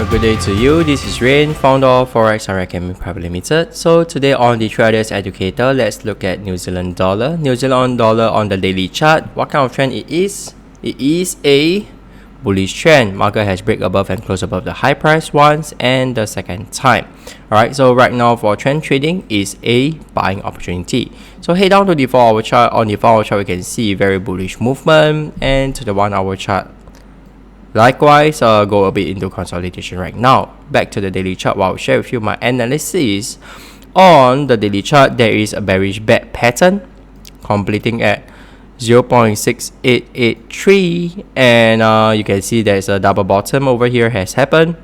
Good day to you. This is Rain, founder of Forex and Recommend Private Limited. So today on the Traders Educator, let's look at New Zealand dollar. New Zealand dollar on the daily chart. What kind of trend it is? It is a bullish trend. Market has break above and closed above the high price once and the second time. Alright, so right now for trend trading is a buying opportunity. So head down to the 4-hour chart. On the 4-hour chart, we can see very bullish movement, and to the 1-hour chart. Likewise, go a bit into consolidation right now. Back to the daily chart, I'll share with you my analysis. On the daily chart, there is a bearish back pattern completing at 0.6883, and you can see there's a double bottom over here has happened.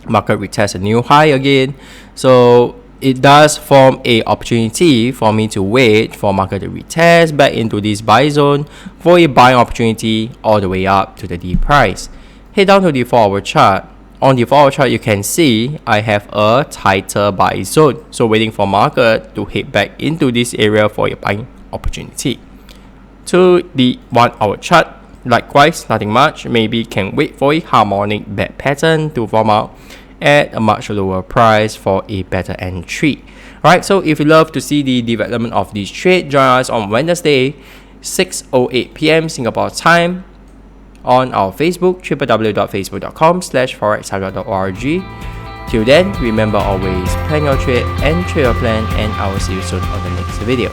Market retest a new high again, so it does form a opportunity for me to wait for market to retest back into this buy zone for a buying opportunity all the way up to the D price. Head down to the 4-hour chart. On the 4-hour chart, you can see I have a tighter buy zone, so waiting for market to head back into this area for a buying opportunity. To the 1-hour chart, likewise, nothing much. Maybe can wait for a harmonic back pattern to form out at a much lower price for a better entry. Alright, so if you love to see the development of this trade, join us on Wednesday 6:08 p.m. Singapore time on our Facebook, www.facebook.com/forexhybrid.org. Till then, remember always plan your trade and trade your plan, and I will see you soon on the next video.